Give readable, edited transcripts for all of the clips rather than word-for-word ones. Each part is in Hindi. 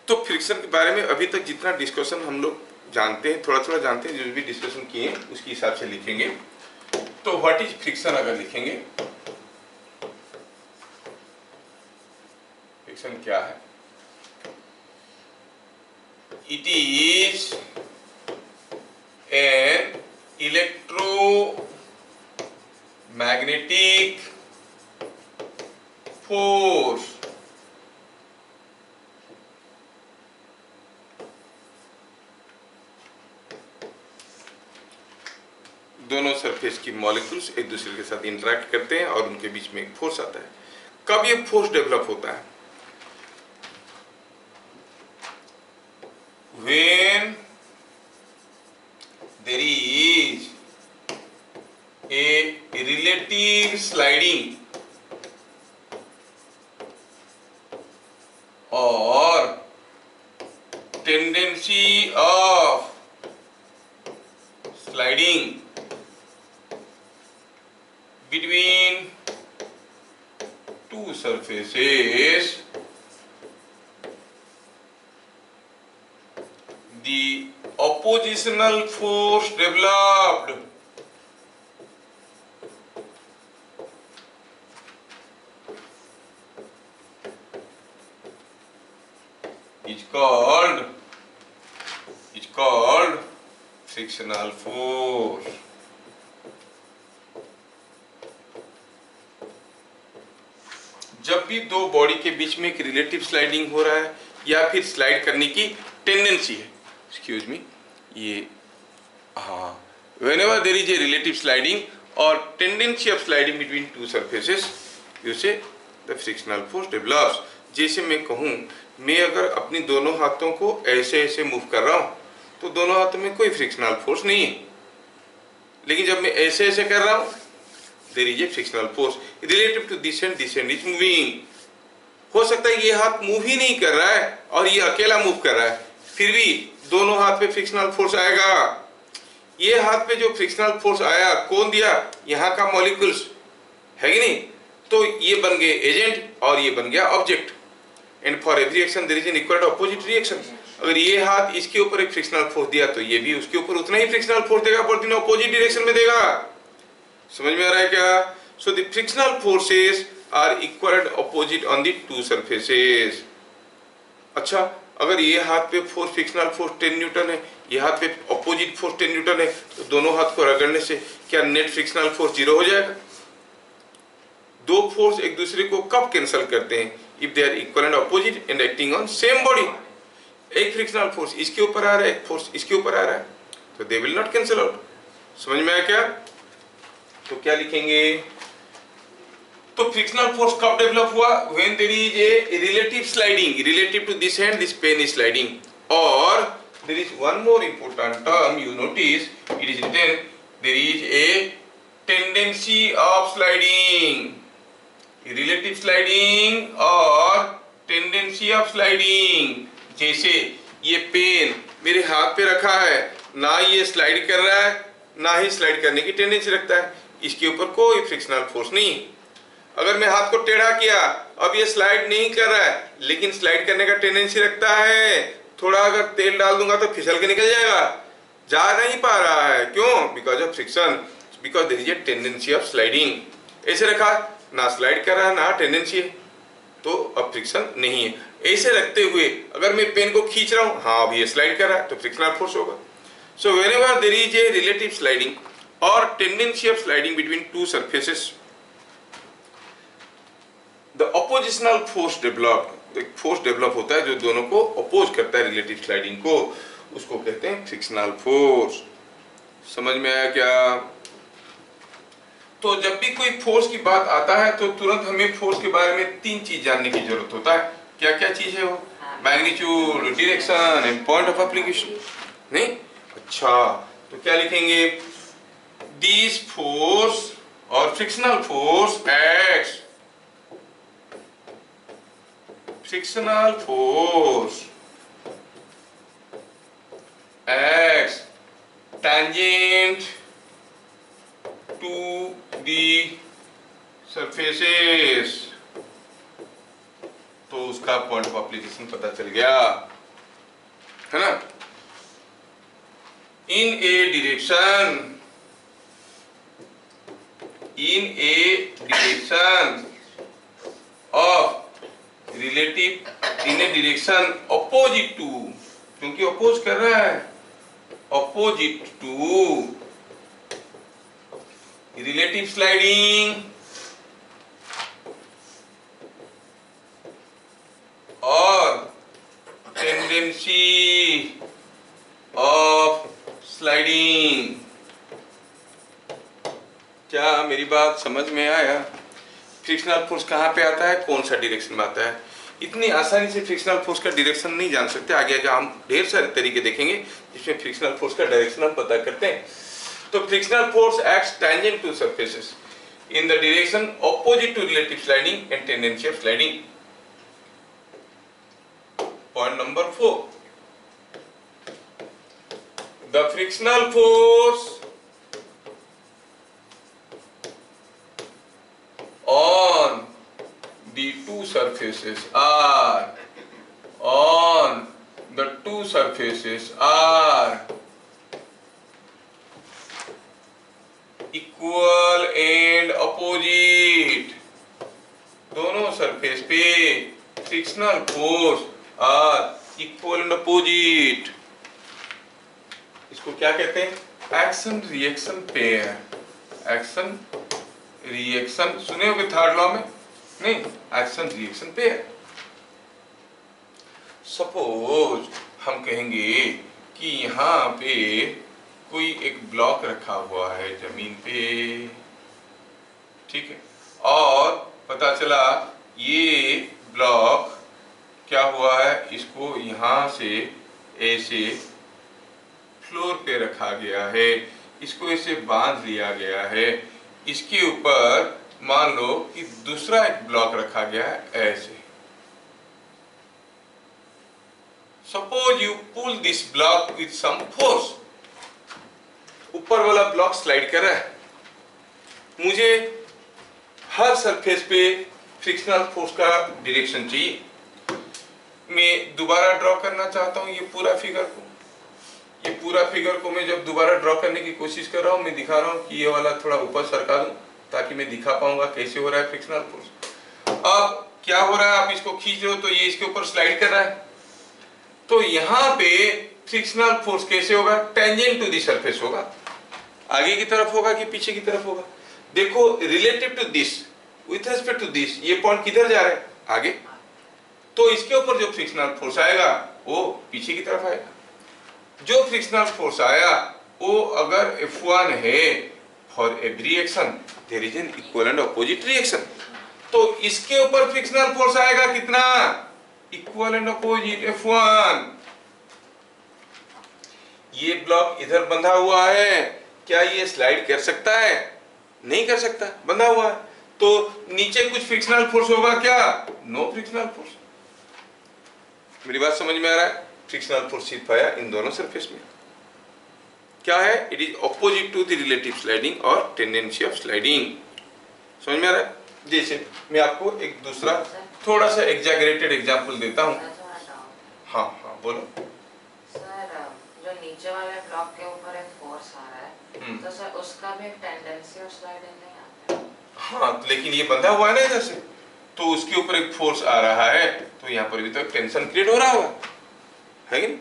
तो फ्रिक्शन के बारे में अभी तक जितना डिस्कशन हम लोग जानते हैं, थोड़ा थोड़ा जानते हैं, जो भी डिस्कशन किए उसके हिसाब से लिखेंगे। तो व्हाट इज फ्रिक्शन अगर लिखेंगे, फ्रिक्शन क्या है? It is an electromagnetic force दोनों सरफेस की मॉलिक्यूल्स एक दूसरे के साथ इंटरेक्ट करते हैं और उनके बीच में एक फोर्स आता है। कब ये फोर्स डेवलप होता है? When there is a relative sliding or tendency of sliding between two surfaces, the oppositional force developed is called frictional force. जब भी दो बॉडी के बीच में एक रिलेटिव स्लाइडिंग हो रहा है या फिर स्लाइड करने की टेंडेंसी है, एक्सक्यूज मी, ये whenever there is a relative sliding or tendency of sliding between two surfaces, you say the frictional force develops. जैसे मैं कहूँ, मैं अगर अपनी दोनों हाथों को ऐसे ऐसे मूव कर रहा हूँ तो दोनों हाथों में कोई फ्रिक्शनल फोर्स नहीं है, लेकिन जब मैं ऐसे ऐसे कर रहा हूँ there is a frictional force relative to this hand is moving. हो सकता है ये हाथ मूव ही नहीं कर रहा है और ये अकेला मूव कर रहा है, फिर भी दोनों हाथ पे फ्रिक्शनल फोर्स आएगा। ये हाथ पे जो फ्रिक्शनल फोर्स आया कौन दिया? यहाँ का मॉलिक्यूल्स है कि नहीं? तो ये बन गए एजेंट और ये बन गया object. And for every reaction there is an equal opposite reaction. अगर ये हाथ इसके ऊपर एक फ्रिक्शनल फोर्स दिया तो ये भी उसके ऊपर उतना ही फ्रिक्शनल फोर्स देगा, पर तीनों अपोजिट डायरेक्शन में देगा। समझ में आ रहा है क्या? So the frictional forces are equal opposite on the two surfaces. अच्छा, अगर ये हाथ पे फोर्स फ्रिक्शनल फोर्स 10 न्यूटन है, ये हाथ पे ऑपोजिट फोर्स 10 न्यूटन है, तो दोनों हाथ को रगड़ने से क्या नेट फ्रिक्शनल फोर्स 0 हो जाएगा? दो फोर्स एक दूसरे को कब कैंसिल करते हैं? If they are equal and opposite and acting on same body. एक फ्रिक्शनल फोर्स इसके ऊपर आ रहा है, एक फोर्स इसके ऊपर आ रहा है, तो they will not cancel out. समझ में आया क्या? तो क्या लिखेंगे? तो फ्रिक्शनल फोर्स कब डेवलप हुआ? When there is a relative sliding, relative to this hand this pen is sliding. और there is one more important term you notice, it is written there is a tendency of sliding, relative sliding और टेंडेंसी ऑफ स्लाइडिंग। जैसे ये पेन मेरे हाथ पे रखा है, ना ये स्लाइड कर रहा है ना ही स्लाइड करने की टेंडेंसी रखता है, इसके ऊपर कोई फ्रिक्शनल फोर्स नहीं। अगर मैं हाथ को टेढ़ा किया, अब ये स्लाइड नहीं कर रहा है लेकिन स्लाइड करने का टेंडेंसी रखता है, थोड़ा अगर तेल डाल दूंगा तो फिसल के निकल जाएगा, जा नहीं पा रहा है। क्यों? Because of friction, because there is a tendency of sliding. ऐसे रखा, ना स्लाइड कर रहा है ना टेंडेंसी है, तो अब फ्रिक्शन नहीं है। ऐसे रखते हुए अगर मैं पेन को खींच रहा हूँ, हाँ अब ये स्लाइड कर रहा है, तो फ्रिक्शनल फोर्स होगा। So whenever there is a relative sliding और tendency of sliding between two surfaces, the oppositional force develop, एक फोर्स डेवलप होता है जो दोनों को अपोज करता है, रिलेटिव स्लाइडिंग को, उसको कहते हैं फ्रिक्शनल फोर्स। समझ में आया क्या? तो जब भी कोई फोर्स की बात आता है तो तुरंत हमें फोर्स के बारे में तीन चीज जानने की जरूरत होता है। क्या क्या चीज है वो? Magnitude, direction and point of application. नहीं? अच्छा, तो क्या लिखेंगे? दिस फोर्स और frictional force acts, frictional force acts tangent to the surfaces। तो उसका पॉइंट ऑफ एप्लीकेशन पता चल गया। है ना, in a direction, in a direction of relative, in a direction opposite to, क्योंकि अपोज कर रहा है, अपोजिट टू रिलेटिव स्लाइडिंग और टेंडेंसी ऑफ स्लाइडिंग। क्या मेरी बात समझ में आया? फ्रिक्शनल फोर्स कहाँ पे आता है, कौन सा डायरेक्शन में आता है? इतनी आसानी से फ्रिक्शनल फोर्स का डायरेक्शन नहीं जान सकते। आगे आगे हम ढेर सारे तरीके देखेंगे जिसमें फ्रिक्शनल फोर्स का डायरेक्शन हम पता करते हैं। तो frictional force acts tangent to surfaces in the direction opposite to relative sliding and tendency of sliding. Point number 4, the frictional force on the two surfaces are equal and opposite। दोनों सरफेस पे frictional force are equal and opposite. इसको क्या कहते हैं? Action reaction pair. Action reaction सुने होंगे थर्ड लॉ में, नहीं, एक्शन रिएक्शन पेयर। सपोज हम कहेंगे कि यहाँ पे कोई एक ब्लॉक रखा हुआ है जमीन पे, ठीक है, और पता चला ये ब्लॉक क्या हुआ है, इसको यहाँ से ऐसे फ्लोर पे रखा गया है, इसको ऐसे बांध लिया गया है, इसके ऊपर मान लो कि दूसरा एक ब्लॉक रखा गया है ऐसे। Suppose you pull this block with some force, ऊपर वाला ब्लॉक स्लाइड कर रहा है, मुझे हर सरफेस पे फ्रिक्शनल फोर्स का डायरेक्शन चाहिए। मैं दोबारा ड्रॉ करना चाहता हूं ये पूरा फिगर को, ये पूरा फिगर को मैं जब दोबारा ड्रॉ करने की कोशिश कर रहा हूँ, मैं दिखा रहा हूँ कि ये वाला थोड़ा ऊपर सरका दूं ताकि मैं दिखा पाऊंगा कैसे हो रहा है फ्रिक्शनल फोर्स। अब क्या हो रहा है, आप इसको खींच रहे हो तो ये इसके ऊपर स्लाइड कर रहा है, तो यहाँ पे फ्रिक्शनल फोर्स कैसे होगा, टेंजेंट टू दी सरफेस होगा। आगे की तरफ होगा कि पीछे की तरफ होगा? देखो, relative to this, with respect to this, ये पॉइंट किधर जा रहा है, आगे, तो इसके ऊपर जो फ्रिक्शनल फोर्स आएगा वो पीछे की तरफ आएगा। जो फ्रिक्शनल फोर्स आया वो अगर F1 है, for every action there is an equal and opposite reaction, तो इसके ऊपर फ्रिक्शनल फोर्स आएगा कितना, इक्वल एंड अपोजिट F1। ये ब्लॉक इधर बंधा हुआ है, क्या ये स्लाइड कर सकता है? नहीं कर सकता, बंधा हुआ है, तो नीचे कुछ फ्रिक्शनल फोर्स होगा क्या? No frictional force. मेरी बात समझ में आ रहा है? फ्रिक्शनल फोर्स सिर्फ आया इन दोनों सरफेस में, क्या है, it is opposite to the relative sliding और टेंडेंसी ऑफ स्लाइडिंग। समझ में आ रहा है? जैसे मैं आपको एक दूसरा थोड़ा सा एग्जैगरेटेड एग्जांपल देता हूँ। हाँ हाँ बोलो सर। जो नीचे वाले ब्लॉक के ऊपर एक फोर्स आ रहा है, तो सर उसका भी एक टेंडेंसी ऑफ स्लाइडिंग नहीं आता है? हाँ, लेकिन ये बंधा हुआ है ना इधर से, तो उसके ऊपर एक फोर्स आ रहा है, तो यहाँ पर भी तो टेंशन क्रिएट हो रहा होगा, है कि नहीं?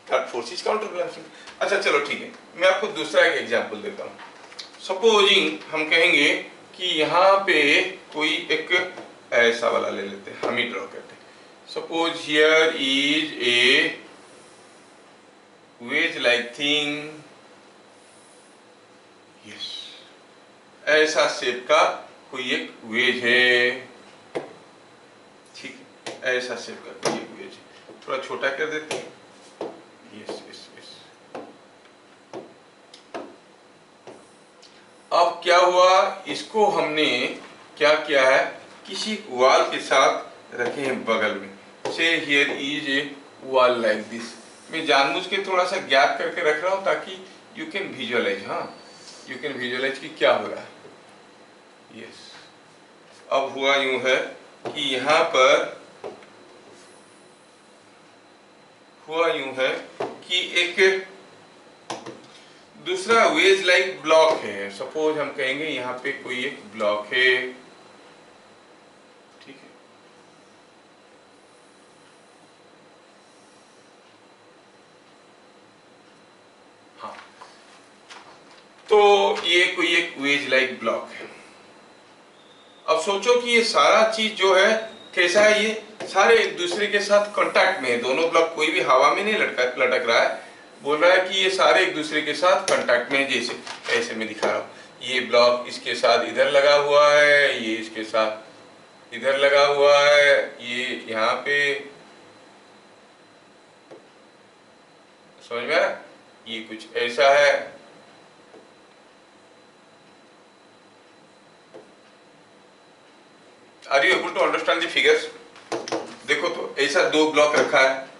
Third force is counter balancing. अच्छा चलो ठीक है, मैं आपको दूसरा एक एग्जांपल देता हूँ। सपोजिंग हम कहेंगे कि यहाँ पे कोई एक ऐसा वाला ले लेते हैं, हम ही ड्रॉ करते हैं। Suppose here is a wedge like thing, yes, ऐसा शेप का कोई एक वेज है, ठीक है, ऐसा शेप का कोई एक वेज है, थोड़ा छोटा कर देते हैं, यस यस यस। अब क्या हुआ, इसको हमने क्या किया है, किसी वॉल के साथ रखे हैं बगल में, से here is A wall like this. मैं जानबूझ के थोड़ा सा गैप करके रख रहा हूं ताकि यू कैन विजुअलाइज, हाँ यू कैन विजुअलाइज कि क्या हो रहा है। यस, अब हुआ यूं है कि यहाँ पर हुआ यूं है कि एक दूसरा वेज लाइक ब्लॉक है। सपोज हम कहेंगे यहाँ पे कोई एक ब्लॉक है, ठीक है, हाँ, तो ये कोई एक वेज लाइक ब्लॉक है। अब सोचो कि ये सारा चीज जो है कैसा है, ये सारे एक दूसरे के साथ कांटेक्ट में है, दोनों ब्लॉक, कोई भी हवा में नहीं लटक रहा है, बोल रहा है कि ये सारे एक दूसरे के साथ कांटेक्ट में है। जैसे ऐसे में दिखा रहा हूं, ये ब्लॉक इसके साथ इधर लगा हुआ है, ये इसके साथ इधर लगा हुआ है, ये यहाँ पे, समझ में आ रहा है? ये कुछ ऐसा है, are you able to understand the figures? देखो तो ऐसा दो ब्लॉक रखा है,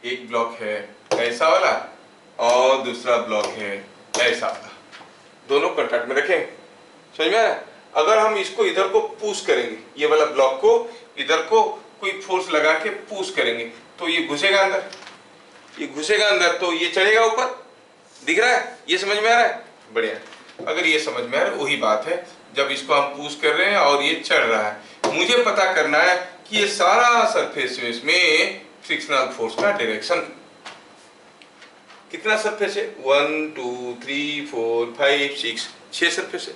एक ब्लॉक है ऐसा वाला और दूसरा ब्लॉक है ऐसा वाला, दोनों कांटेक्ट में रखें, समझ में आ रहा है? अगर हम इसको इधर को पुश करेंगे, ये वाला ब्लॉक को इधर को कोई फोर्स लगा के पुश करेंगे तो ये घुसेगा अंदर, ये घुसेगा अंदर तो ये चढ़ेगा ऊपर, दिख रहा है? ये समझ में आ रहा है? बढ़िया। अगर ये समझ में आ रहा है, वही बात है जब इसको हम पुश कर रहे हैं और ये चढ़ रहा है। मुझे पता करना है कि ये सारा सरफेस में फ्रिक्शनल फोर्स का डायरेक्शन कितना सरफेस है, 1 2 3 4 5 6 6 सरफेस है।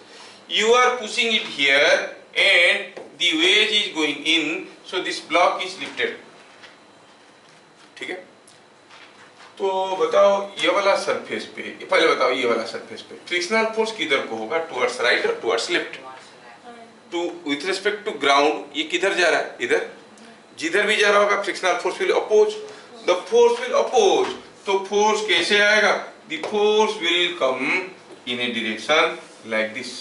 You are pushing it here and the wedge is going in, so this block is lifted, ठीक है? तो बताओ ये वाला सरफेस पे, पहले बताओ ये वाला सरफेस पे फ्रिक्शनल फोर्स किधर को होगा, टुवर्ड्स राइट और towards left? To with respect to ground ये किधर जा रहा है, इधर। जिधर भी जा रहा होगा frictional force will oppose, the force will oppose. तो फोर्स कैसे आएगा? The force will come in a direction like this,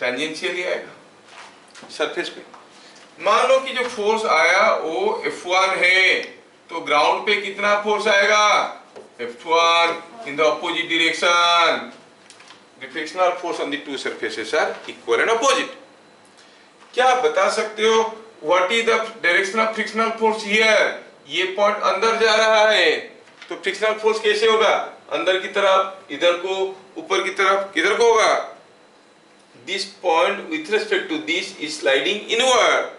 tangentially आएगा सरफेस पे। मान लो कि जो फोर्स आया वो F1 है, तो ग्राउंड पे कितना फोर्स आएगा? F1 in the opposite direction. The frictional force on the two surfaces are equal and opposite. क्या आप बता सकते हो what is the direction of frictional force here? ये पॉइंट अंदर जा रहा है, तो फ्रिक्शनल फोर्स कैसे होगा? अंदर की तरफ, इधर को, ऊपर की तरफ, किधर को होगा? This point with respect to this is sliding inward.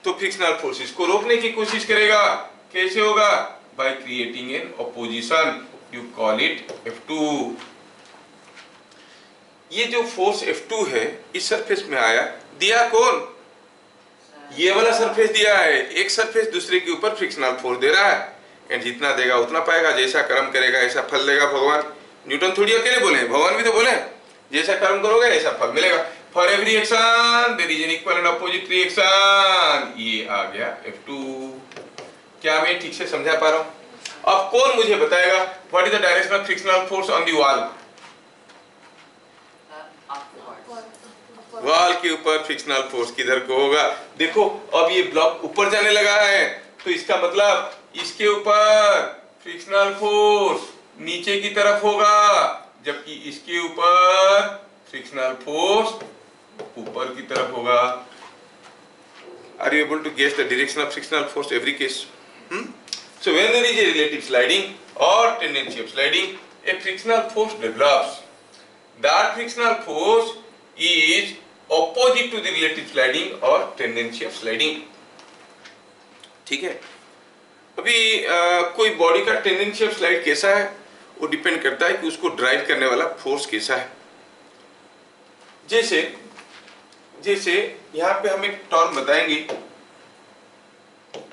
तो फ्रिक्शनल फोर्स इसको रोकने की कोशिश करेगा, कैसे होगा? By creating an opposition, you call it F2. ये जो फोर्स F2 है इस सरफेस में आया, दिया कौन? ये वाला सरफेस दिया है। एक सरफेस दूसरे के ऊपर फ्रिक्शनल फोर्स दे रहा है, एंड जितना देगा उतना पाएगा, जैसा कर्म करेगा ऐसा फल देगा। भगवान न्यूटन थोड़ी अकेले बोले, भगवान भी तो बोले जैसा कर्म करोगे ऐसा फल मिलेगा। For every action there is an equal and opposite reaction. ये आ गया F2। क्या मैं ठीक से समझा पा रहा हूँ? अब कौन मुझे बताएगा what is the direction of frictional force on the wall? Wall के ऊपर फ्रिक्शनल फोर्स किधर को होगा? देखो अब ये ब्लॉक ऊपर जाने लगा है, तो इसका मतलब इसके ऊपर फ्रिक्शनल फोर्स नीचे की तरफ होगा, जबकि इसके ऊपर फ्रिक्शनल फोर्स ऊपर की तरफ होगा। Are you able to guess the direction of frictional force every case? So when there is a relative sliding or tendency of sliding, a frictional force develops. That frictional force is opposite to the relative sliding or tendency of sliding. ठीक है? अभी कोई बॉडी का टेंडेंसी ऑफ स्लाइड कैसा है वो डिपेंड करता है कि उसको ड्राइव करने वाला फोर्स कैसा है। जैसे यहाँ पे हम एक टर्म बताएंगे,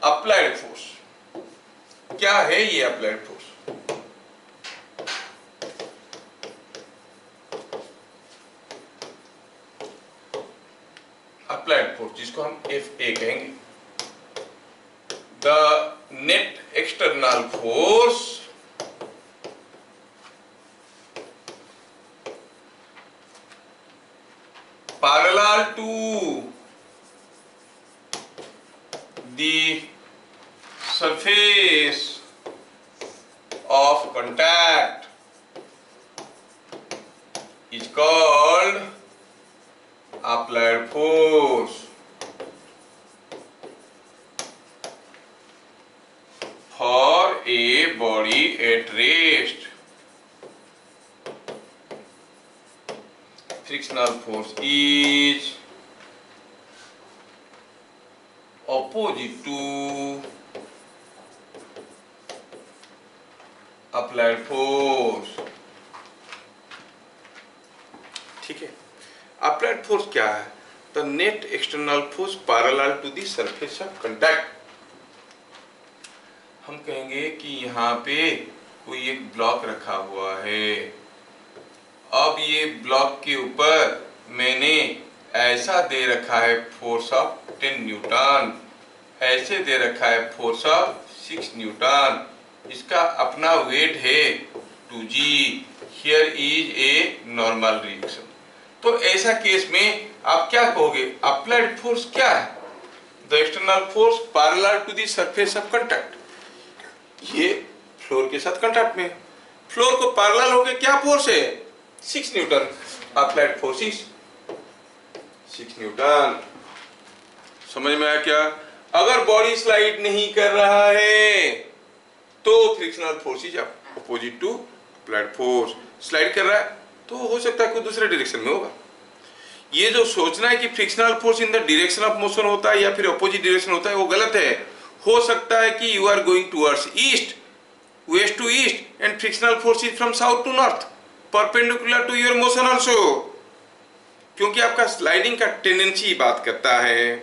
अप्लाइड फोर्स। क्या है ये अप्लाइड फोर्स? अप्लाइड फोर्स जिसको हम FA कहेंगे, the net external force parallel to the surface of contact is called applied force. body at rest. Frictional force is opposite to applied force. ठीक है, applied force क्या है? The net external force parallel to the surface of contact. हम कहेंगे कि यहाँ पे कोई एक ब्लॉक रखा हुआ है, अब ये ब्लॉक के ऊपर मैंने ऐसा दे रखा है फोर्स ऑफ 10 न्यूटन, ऐसे दे रखा है फोर्स ऑफ 6 न्यूटन, इसका अपना वेट है 2g. Here is a normal reaction. तो ऐसा केस में आप क्या कहोगे? अप्लाइड फोर्स क्या है? The external force parallel to the surface of contact. ये फ्लोर के साथ कांटेक्ट में, फ्लोर को पैरेलल होके क्या फोर्स है? 6 Newton. Applied force is 6 Newton. समझ में आया क्या? अगर बॉडी स्लाइड नहीं कर रहा है तो frictional force is opposite to applied force. Slide कर रहा है तो हो सकता है कोई दूसरे डायरेक्शन में होगा. ये जो सोचना है कि frictional force in the direction of motion होता है या फिर अपोजिट डायरेक्शन होता है, वो गलत है. हो सकता है कि you are going towards east, west to east, and frictional force is from south to north, perpendicular to your motion also. क्योंकि आपका स्लाइडिंग का टेंडेंसी बात करता है.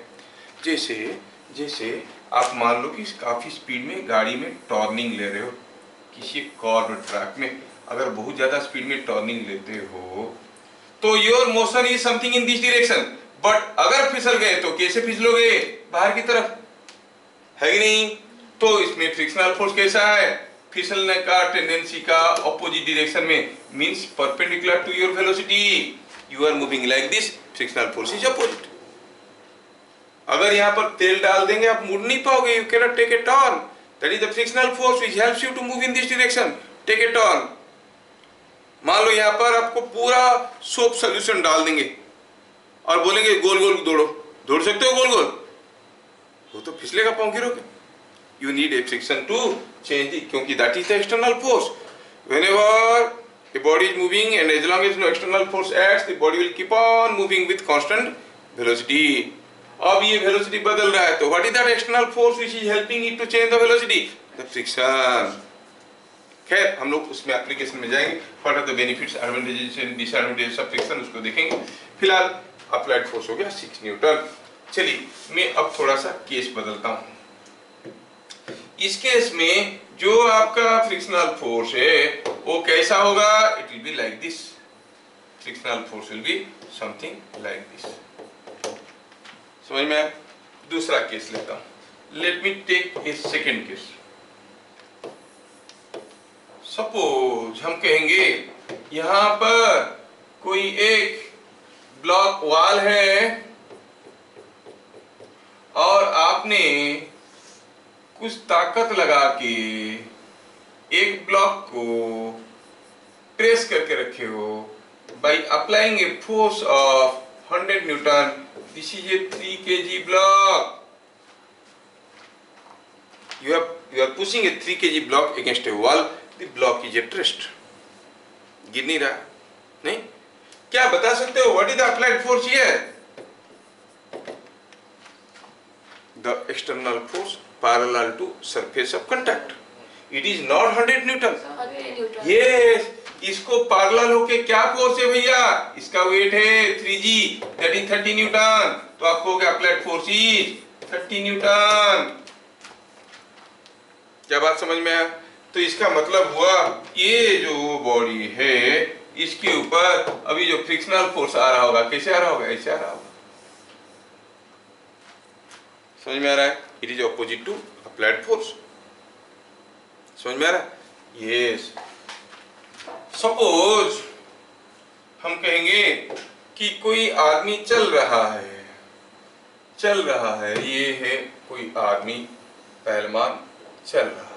जैसे आप मान लो कि काफी स्पीड में गाड़ी में टर्निंग ले रहे हो किसी कर्व ट्रैक में, अगर बहुत ज्यादा स्पीड में टर्निंग लेते हो तो your motion is something in this direction, but अगर फिसल गए तो कैसे फिसलोगे? बाहर की तरफ, है कि नहीं? तो इसमें फ्रिक्शनल फोर्स कैसा है? फिसलने का टेंडेंसी का अपोजिट डायरेक्शन में, means perpendicular to your velocity. You are moving like this, frictional force is opposite. अगर यहाँ पर तेल डाल देंगे आप मुड़ नहीं पाओगे, you cannot take a turn. That is the frictional force which helps you to move in this direction. Take a turn. मान लो यहाँ पर आपको पूरा सोप सॉल्यूशन डाल देंगे और बोलेंगे गोल गोल दौड़ो, दौड़ सकते हो गोल गोल? वो तो फिसलेगा, पाँव गिरोगे. You need a friction to change the, क्योंकि that is the external force. Whenever a body is moving and as long as no external force acts, the body will keep on moving with constant velocity. अब ये वेलोसिटी बदल रहा है तो what is that external force which is helping it to change the velocity? The friction. खैर हम लोग उसमें एप्लीकेशन में जाएंगे. What are the benefits, advantages and disadvantages of friction, उसको देखेंगे. फिलहाल अप्लाइड फोर्स हो गया 6 न्यूटन. चलिए मैं अब थोड़ा सा केस बदलता हूँ. इस केस में जो आपका फ्रिक्शनल फोर्स है वो कैसा होगा? It will be like this. Frictional force will be something like this. समझ में? दूसरा केस लेता हूं. Let me take a second case. Suppose हम कहेंगे यहां पर कोई एक ब्लॉक वॉल है और आपने कुछ ताकत लगा के एक ब्लॉक को प्रेस करके रखे हो by applying a force of 100 Newton. This is a 3 kg block. You are pushing a 3 kg block against a wall. The block is at rest. गिर नहीं रहा. नहीं? क्या बता सकते हो? What is the applied force here? The external force parallel to surface of contact. It is not 100 Newton. Yes. इसको पैरेलल होके क्या फोर्स है भैया? इसका वेट है 3g, दैट इज 30 न्यूटन. तो आपको हो गया अप्लाइड फोर्स इज 30 न्यूटन. क्या बात समझ में आया? तो इसका मतलब हुआ ये जो बॉडी है इसके ऊपर अभी जो फ्रिक्शनल फोर्स आ रहा होगा कैसे आ रहा होगा? ऐसे आ रहा होगा. समझ में आ रहा है? It is opposite to applied force. समझ में आ रहा है? यस. सपोज हम कहेंगे कि कोई आदमी चल रहा है, ये है कोई आदमी पहलवान चल रहा है.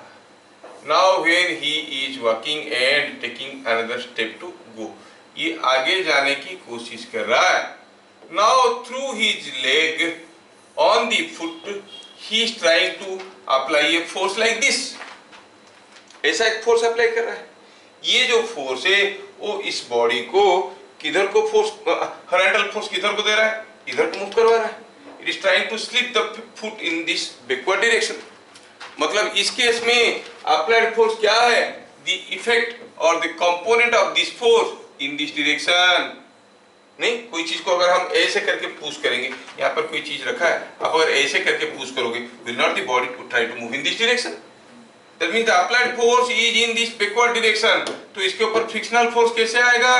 Now when he is walking and taking another step to go, ये आगे जाने की कोशिश कर रहा है. Now through his leg on the foot he is trying to apply a force like this. ऐसा एक फोर्स अप्लाई कर रहा है। ये जो फोर्स है वो इस बॉडी को किधर को फोर्स, हॉरिजॉन्टल फोर्स किधर को दे रहा है, इधर को मूव करवा रहा है। It is trying to slip the foot in this backward direction. मतलब इस केस में अप्लाइड फोर्स क्या है, द इफेक्ट और the component of this force in this direction. नहीं, कोई चीज को अगर हम ऐसे करके पुश करेंगे, यहाँ पर कोई चीज रखा है, आप अगर ऐसे करके पुश करोगे, will not the body to try to move in this direction. That means the applied force is in this backward direction. तो इसके ऊपर फ्रिक्शनल फोर्स कैसे आएगा?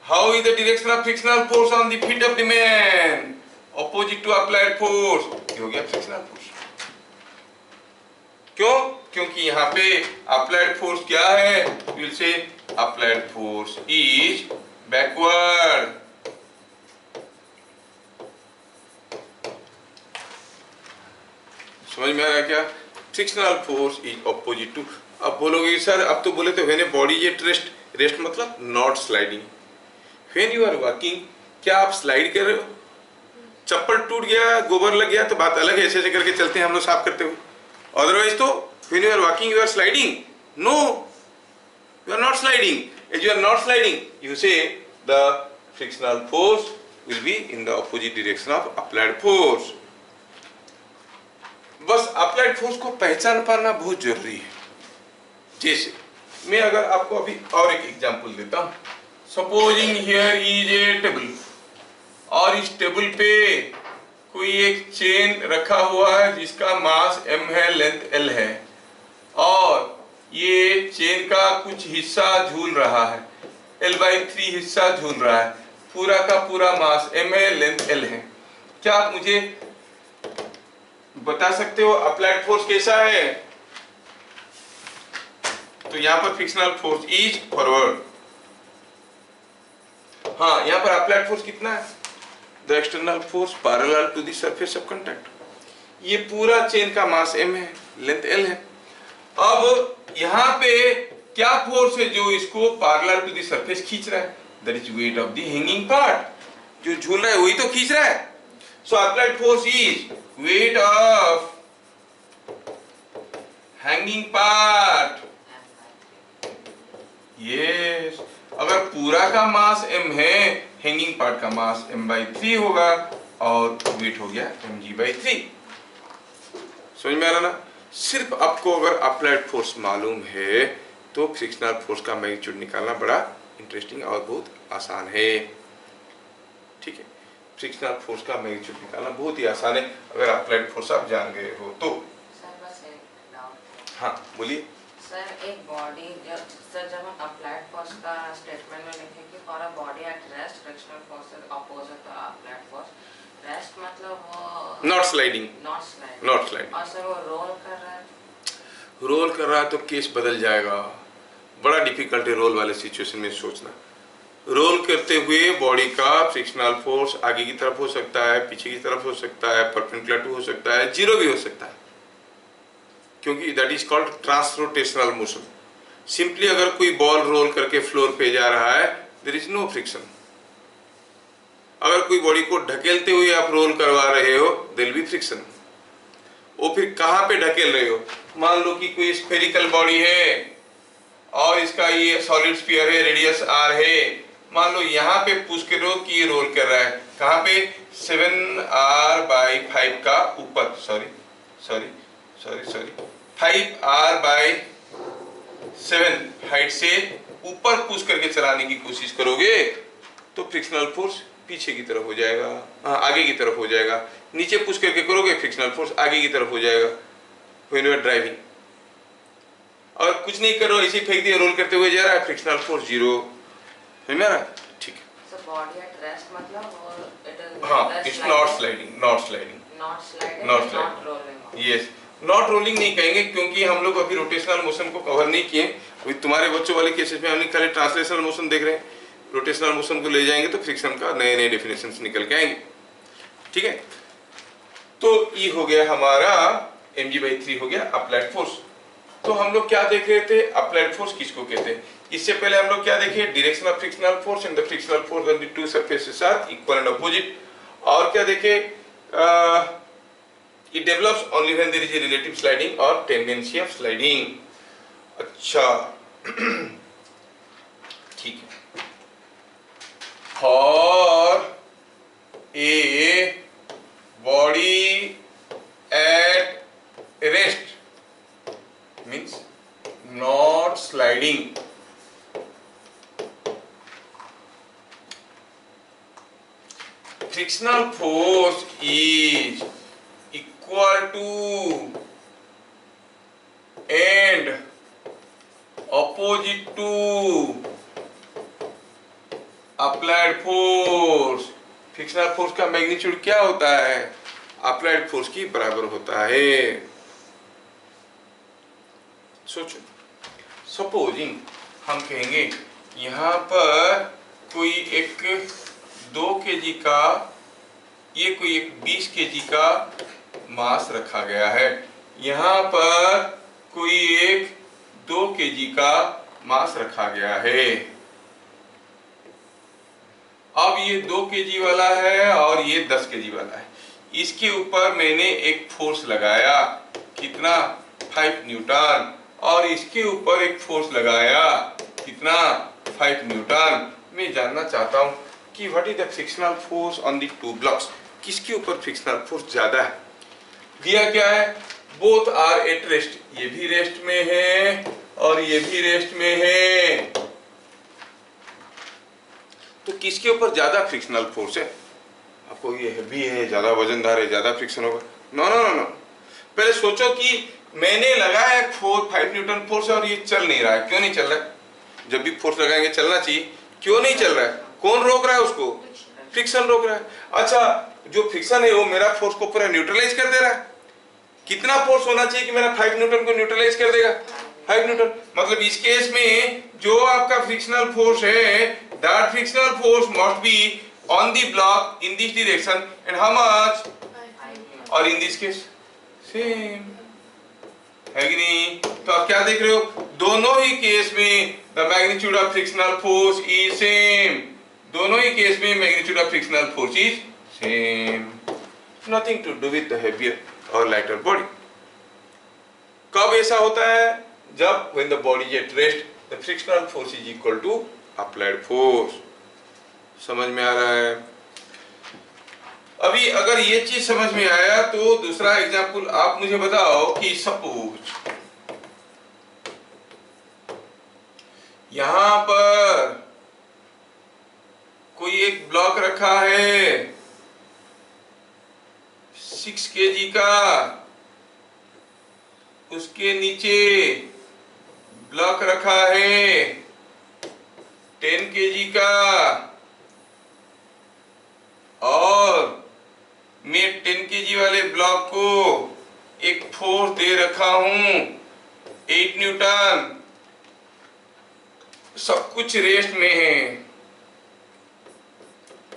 How is the direction of frictional force on the feet of the man? Opposite to applied force. ये हो गया फ्रिक्शनल फोर्स। क्यों? क्योंकि यहाँ पे अप्लाइड फोर्स क्या है? Will say applied force is backward. समझ में आ रहा है क्या? Frictional force is opposite to. अब बोलोगे सर अब तो बोले तो when a body at rest, rest मतलब not sliding. When you are walking, क्या आप स्लाइड कर रहे हो? चप्पल टूट गया, गोबर लग गया तो बात अलग है, ऐसे ऐसे करके चलते हैं हम लोग साफ करते हुए। अदरवाइज तो when you are walking you are sliding? No, you are not sliding. As you are not sliding, you say the frictional force will be in the opposite direction of applied force. बस applied force को पहचान पाना बहुत जरूरी है। जैसे मैं अगर आपको अभी और एक एग्जांपल देता हूँ। Supposing here is A table, और इस टेबल पे कोई एक चेन रखा हुआ है जिसका मास m है, लेंथ l है, और ये चेन का कुछ हिस्सा झूल रहा है, L/3 हिस्सा झूल रहा है, पूरा का पूरा मास m है, लेंथ l है। क्या आप मुझे बता सकते हो अप्लाइड फोर्स कैसा है? तो यहाँ पर फ्रिक्शनल फोर्स इज फॉरवर्ड। हाँ, यहाँ पर अप्लाइड फोर्स कितना है? The external force parallel to the surface of contact. ये पूरा चेन का मास m है, लेंथ l है। अब यहाँ पे क्या फोर्स है जो इसको पैरेलल टू द सरफेस खींच रहा है? That is weight of the hanging part. जो झूल रहा है वही तो खींच रहा है। So applied force is weight of hanging part. Yes, अगर पूरा का मास m है, हैंगिंग पार्ट का मास m/3 होगा, और वेट हो गया mg/3। समझ में आ रहा ना? सिर्फ आपको अगर अप्लाइड फोर्स मालूम है तो फ्रिक्शनल फोर्स का मैग्नीट्यूड निकालना बड़ा इंटरेस्टिंग और बहुत आसान है। ठीक है, फ्रिक्शनल फोर्स का मैग्नीट्यूड निकालना बहुत ही आसान है अगर अप्लाइड फोर्स आप जान गए हो तो। सर बस एक डाउट। हाँ बोलिए। सर एक बॉडी सर जब हम अप्लाइड फोर्स का स्टेटमेंट में लिखें कि for a body at rest frictional force is opposite to applied force. Rest मतलब वो not sliding. Not sliding. Not sliding. और सर वो रोल कर रहा है। रोल कर रहा है तो केस बदल जाएगा। बड़ा डिफिकल्ट है रोल वाले सिचुएशन में सोचना। रोल करते हुए बॉडी का फ्रिक्शनल फोर्स आगे की तरफ हो सकता है, पीछे की तरफ हो सकता है, परपेंडिकुलर टू हो सकता है, जीरो भी हो सकता है, क्योंकि that is called transrotational motion. Simply अगर कोई बॉल रोल करके फ्लोर पे जा रहा है, देयर इज नो फ्रिक्शन। अगर कोई बॉडी को ढकेलते हुए आप रोल करवा रहे हो, देयर विल बी फ्रिक्शन। वो फिर कहाँ पे ढकेल रहे हो? मान लो कि कोई स्फेरिकल बॉडी है और इसका ये सॉलिड स्फीयर है, रेडियस r है। मान लो यहाँ पे पुश करो कि ये रोल कर रहा है, कहाँ पे? 7r/5 का ऊपर, 5r/7 हाइट से ऊपर पुश करके चलाने की कोशिश करोगे तो फ्रिक्शनल फोर्स पीछे की तरफ हो जाएगा, आगे की तरफ हो जाएगा। नीचे पुश करके करोगे फ्रिक्शनल फोर्स आगे की तरफ हो जाएगा। व्हेन यू आर ड्राइविंग, और कुछ नहीं करो, ऐसे ही फेंक दिया, रोल करते हुए जा रहा है, फ्रिक्शनल फोर्स जीरो। है ना? ठीक है। सर बॉडी एट रेस्ट मतलब इट इज हाँ, it's not sliding, not sliding, not sliding, not not rolling. Yes, not rolling नहीं कहेंगे क्योंकि हम लोग अभी रोटेशनल मोशन को कवर नहीं किए। अभी तुम्हारे बच्चों वाले केसेस में हम खाली ट्रांसलेशनल मोशन देख रहे हैं। रोटेशनल मोशन को ले जाएंगे तो फ्रिक्शन का नए नए डेफिनेशंस निकल के आएंगे। ठीक है, तो ये हो गया हमारा mg/3 हो गया अप्लाइड फोर्स। तो हम लोग क्या देख रहे थे? अप्लाइड फोर्स किसको कहते हैं? इससे पहले हम लोग क्या देखे? Direction of frictional force and the frictional force on the two surfaces are equal and opposite. और क्या देखे? it develops only when there is a relative sliding or tendency of sliding. अच्छा ठीक है। For a body at rest means not sliding, frictional force is equal to and opposite to applied force. Frictional force का मैग्नीट्यूड क्या होता है? अप्लाइड फोर्स की बराबर होता है। सोचो, सपोजिंग हम कहेंगे यहाँ पर कोई एक 2 kg का, ये कोई एक 20 kg का मास रखा गया है, यहाँ पर कोई एक 2 kg का मास रखा गया है। अब ये 2 kg वाला है और ये 10 kg वाला है। इसके ऊपर मैंने एक फोर्स लगाया, कितना? 5 न्यूटन। और इसके ऊपर एक फोर्स लगाया, कितना? 5 न्यूटन। मैं जानना चाहता हूं कि what is the frictional force on the 2 blocks. किसके ऊपर फ्रिक्शनल फोर्स ज्यादा है? दिया क्या है? Both are at rest. ये भी रेस्ट में है और ये भी रेस्ट में है, तो किसके ऊपर ज्यादा फ्रिक्शनल फोर्स है? आपको ये हैवी है, ज्यादा वजनदार है, ज्यादा फ्रिक्शन होगा? No no no no. पहले सोचो कि मैंने लगाया 5 न्यूटन फोर्स और ये चल नहीं रहा है। क्यों नहीं चल रहा है? जब भी फोर्स लगाएंगे चलना चाहिए, क्यों नहीं चल रहा है? कौन रोक रहा है उसको? फ्रिक्शन रोक रहा है। अच्छा, जो फ्रिक्शन है वो मेरा फोर्स को पूरा न्यूट्रलाइज कर दे रहा है। कितना फोर्स होना चाहिए कि मेरा 5 न्यूटन को न्यूट्रलाइज कर देगा? 5 न्यूटन। मतलब इस केस में जो आपका फ्रिक्शनल फोर्स है, that frictional force must be on the block in this direction, and how much? और in this case same है कि नहीं? तो आप क्या देख रहे हो? दोनों ही केस में the magnitude of frictional force is same। दोनों ही केस में magnitude of frictional force is same, nothing to do with the heavier or lighter body। कब ऐसा होता है? जब when the body is at rest, the frictional force is equal to applied force. समझ में आ रहा है? अभी अगर ये चीज समझ में आया तो दूसरा एग्जांपल आप मुझे बताओ कि सपोज यहां पर कोई एक ब्लॉक रखा है 6 kg का, उसके नीचे ब्लॉक रखा है 10 kg का, और मैं 10 kg वाले ब्लॉक को एक फोर्स दे रखा हूं 8 न्यूटन। सब कुछ रेस्ट में है।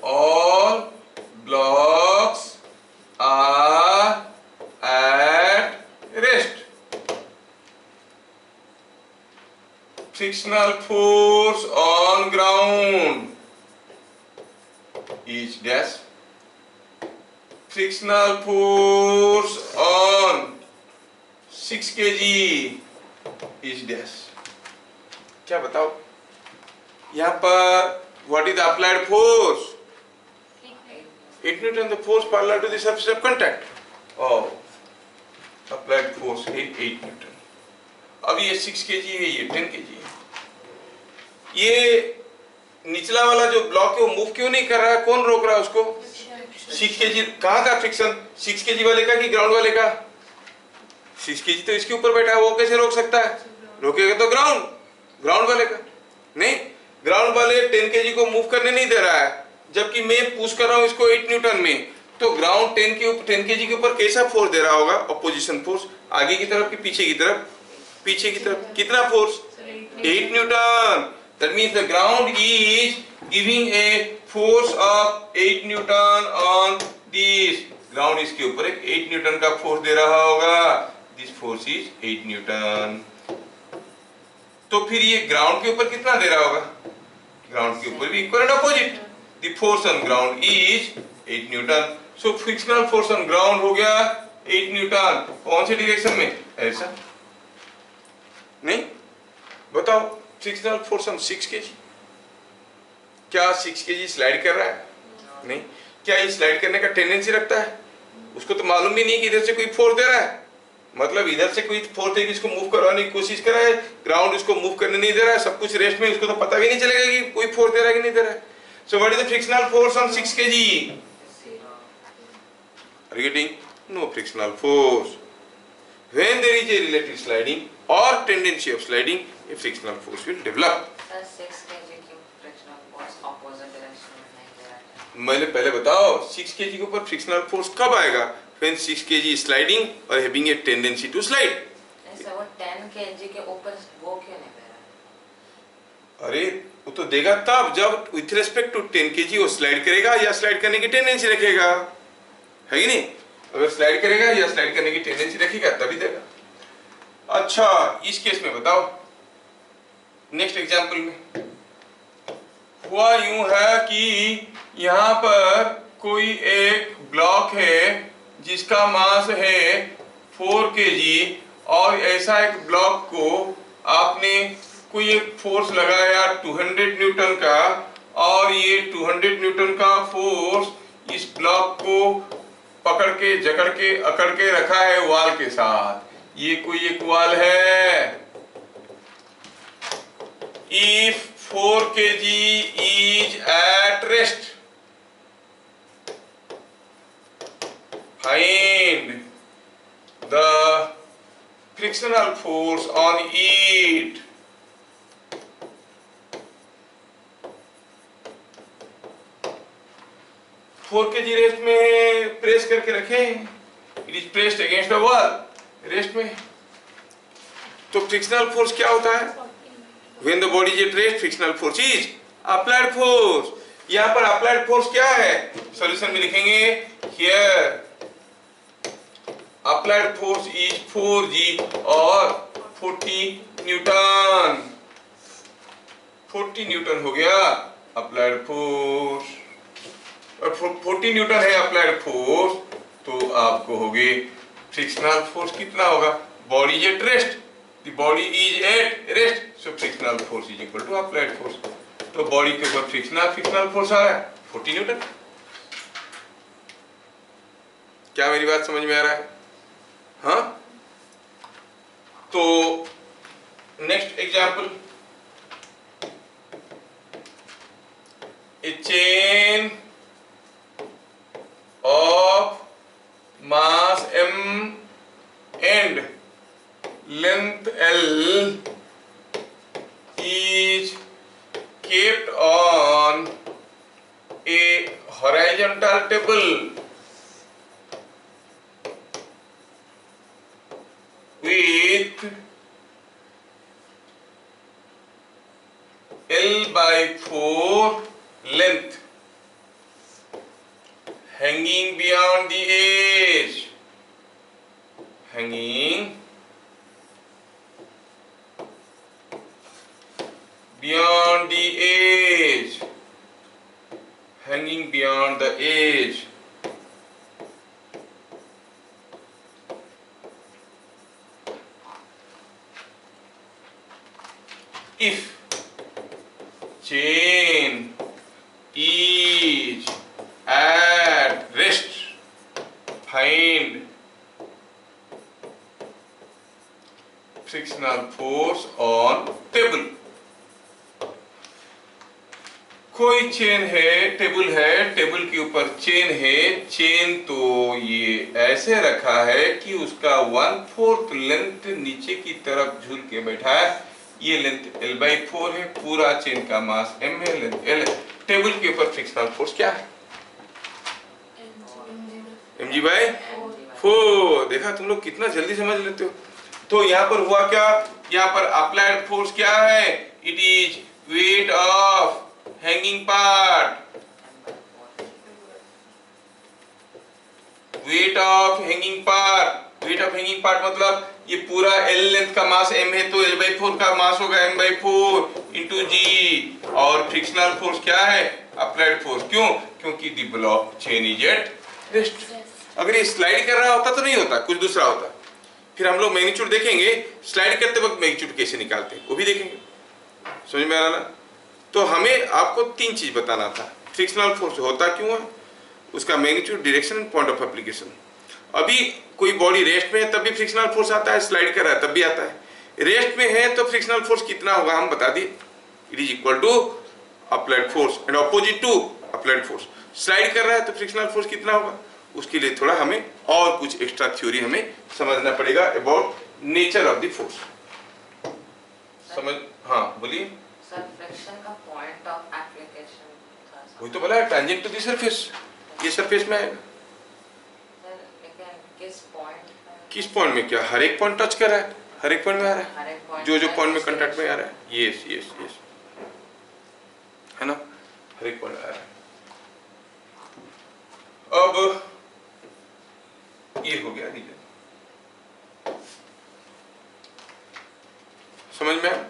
All blocks are at rest. Frictional force on ground is dash. Frictional force on 6 kg is dash। क्या बताओ यहाँ पर? what is the applied force? 8 Newton, the force parallel to the surface of contact। oh, applied force है 8 Newton। अब ये 6 kg है, ये 10 kg है। ये निचला वाला जो ब्लॉक है वो मूव क्यों नहीं कर रहा है? कौन रोक रहा है उसको? 6 kg। कहाँ का फ्रिक्शन? 6 kg वाले का कि ग्राउंड वाले का? 6 kg तो इसके ऊपर बैठा है, वो कैसे रोक सकता है? रोकेगा तो ग्राउंड वाले का। नहीं, ग्राउंड वाले 10 kg को मूव करने नहीं दे रहा है, जबकि मैं पुश कर रहा हूँ इसको 8 न्यूटन में। तो ग्राउंड 10 kg के ऊपर कैसा फोर्स दे रहा होगा? Opposition force. आगे की तरफ कि पीछे की तरफ? पीछे की तरफ। कितना force? 8 Newton. That means the ground is giving a force of 8 Newton on this। ground इसके ऊपर एक 8 न्यूटन का फोर्स दे रहा होगा। This force is 8 Newton. तो फिर ये ग्राउंड के ऊपर कितना दे रहा होगा? ग्राउंड के ऊपर भी equal and opposite. The force on ground is 8 Newton. So frictional force on ground हो गया 8 न्यूटन। कौन से डायरेक्शन में? ऐसा नहीं, बताओ फ्रिक्शनल फोर्स ऑन 6 kg, क्या 6 kg स्लाइड कर रहा है? नहीं। क्या ये स्लाइड करने का टेंडेंसी रखता है? उसको तो मालूम भी नहीं कि इधर से कोई फोर्स दे रहा है, मतलब इधर से कोई फोर्स देकर इसको मूव करवाने की कोशिश कर रहा है, ग्राउंड इसको मूव करने नहीं दे रहा है, सब कुछ रेस्ट में, उसको तो पता भी नहीं चलेगा कि कोई फोर्स दे रहा है कि नहीं दे रहा है। So what is the frictional force on 6 kg? Are you getting? No frictional force. When there is a relative sliding or tendency of sliding, a frictional force will develop. Sir 6 kg की फ्रिक्शनल फोर्स ऑपोजिट डायरेक्शन में नहीं दे रहा है। मैंने पहले बताओ 6 kg के ऊपर फ्रिक्शनल फोर्स कब आएगा? When 6 kg is sliding or having a tendency to slide. ऐसा वो 10 kg के ऊपर वो क्यों नहीं दे रहा है? अरे वो तो देगा तब जब विथ रिस्पेक्ट टू 10 kg वो स्लाइड करेगा या स्लाइड करने की टेंडेंसी रखेगा, है कि नहीं? अगर स्लाइड करेगा या स्लाइड करने की टेंडेंसी रखेगा तभी देगा। अच्छा इस केस में बताओ, नेक्स्ट एग्जांपल में हुआ यूं है कि यहाँ पर कोई एक ब्लॉक है जिसका मास है 4 kg और ऐसा एक ब्लॉक को आपने कोई एक फोर्स लगाया 200 न्यूटन का, और ये 200 न्यूटन का फोर्स इस ब्लॉक को पकड़ के जकड़ के अकड़ के रखा है वॉल के साथ। ये कोई एक वॉल है। If 4 kg is at rest, find the frictional force on it. Four के जी रेस्ट में प्रेस करके रखें, it is pressed against the wall rest में। तो फ्रिक्शनल फोर्स क्या होता है? When the body is at rest frictional force is applied force. यहाँ पर अप्लाइड फोर्स क्या है? सॉल्यूशन में लिखेंगे here applied force is 4G और 40 न्यूटन। 40 न्यूटन हो गया अप्लाइड फोर्स, और 40 न्यूटन है अप्लाइड फोर्स, तो आपको होगी फ्रिक्शनल फोर्स कितना होगा? Body is at rest, the body is at rest, so frictional force is equal to applied force. तो बॉडी के ऊपर फ्रिक्शनल फोर्स आ रहा है 40 न्यूटन। क्या मेरी बात समझ में आ रहा है? हाँ, तो next example, A chain of mass m and length L is kept on a horizontal table with L/4 length hanging beyond the edge, hanging beyond the edge, hanging beyond the edge. If chain is at rest, find frictional force on table. कोई चेन है, टेबल है, टेबल के ऊपर चेन है, चेन तो ये ऐसे रखा है कि उसका 1/4 लेंथ नीचे की तरफ झूल के बैठा है। ये लेंथ L/4 है, पूरा चेन का मास m है, लेंथ L है। टेबल के ऊपर फ्रिक्शनल फोर्स क्या है? mg/4। देखा तुम लोग कितना जल्दी समझ लेते हो। तो यहाँ पर हुआ क्या? यहाँ पर अप्लाइड फोर्स क्या है? It is weight of hanging part, wait of hanging part. Wait of hanging part मतलब ये पूरा L लेंथ का मास m है, तो L/4 का मास होगा m/4 इंटू G। और फ्रिक्शनल फोर्स क्या है? Applied force. क्यों? क्योंकि the block chain is at rest. अगर ये स्लाइड कर रहा होता तो नहीं होता, कुछ दूसरा होता। फिर हम लोग मैग्नीट्यूड देखेंगे, स्लाइड करते वक्त मैग्नीट्यूड कैसे निकालते हैं वो भी देखेंगे। समझ में आ रहा ना? तो हमें आपको 3 चीज बताना था। फ्रिक्शनल फोर्स होता क्यों है, उसका magnitude, direction, point of application. अभी कोई बॉडी रेस्ट में है तब भी फ्रिक्शनल फोर्स आता है, स्लाइड कर रहा है तब भी आता है। रेस्ट में है तो फ्रिक्शनल फोर्स कितना होगा हम बता दिए, it is equal to applied force and opposite to applied force. Slide कर रहा है तो फ्रिक्शनल फोर्स कितना होगा, उसके लिए थोड़ा हमें और कुछ एक्स्ट्रा थ्योरी हमें समझना पड़ेगा about nature of the force. समझ? हाँ बोलिए। सर फ्रिक्शन का पॉइंट ऑफ एप्लीकेशन था सर। वही तो बोला है, टैंजेंट टू द सरफेस, ये सरफेस में आएगा। सर लेकिन किस पॉइंट में क्या, हर एक पॉइंट टच कर रहा है, हर एक पॉइंट में आ रहा है, हर एक पॉइंट जो पॉइंट में कांटेक्ट में आ रहा है, यस यस यस, है ना, हर एक पॉइंट आ रहा है। अब ये हो गया रीजन, समझ में आया?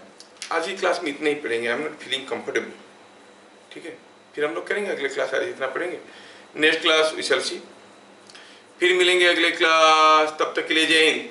आज की क्लास में इतना ही पढ़ेंगे, I am not feeling comfortable, ठीक है? फिर हम लोग करेंगे अगले क्लास, आज इतना पढ़ेंगे, नेक्स्ट क्लास वी शैल सी। फिर मिलेंगे अगले क्लास, तब तक के लिए जय हिंद।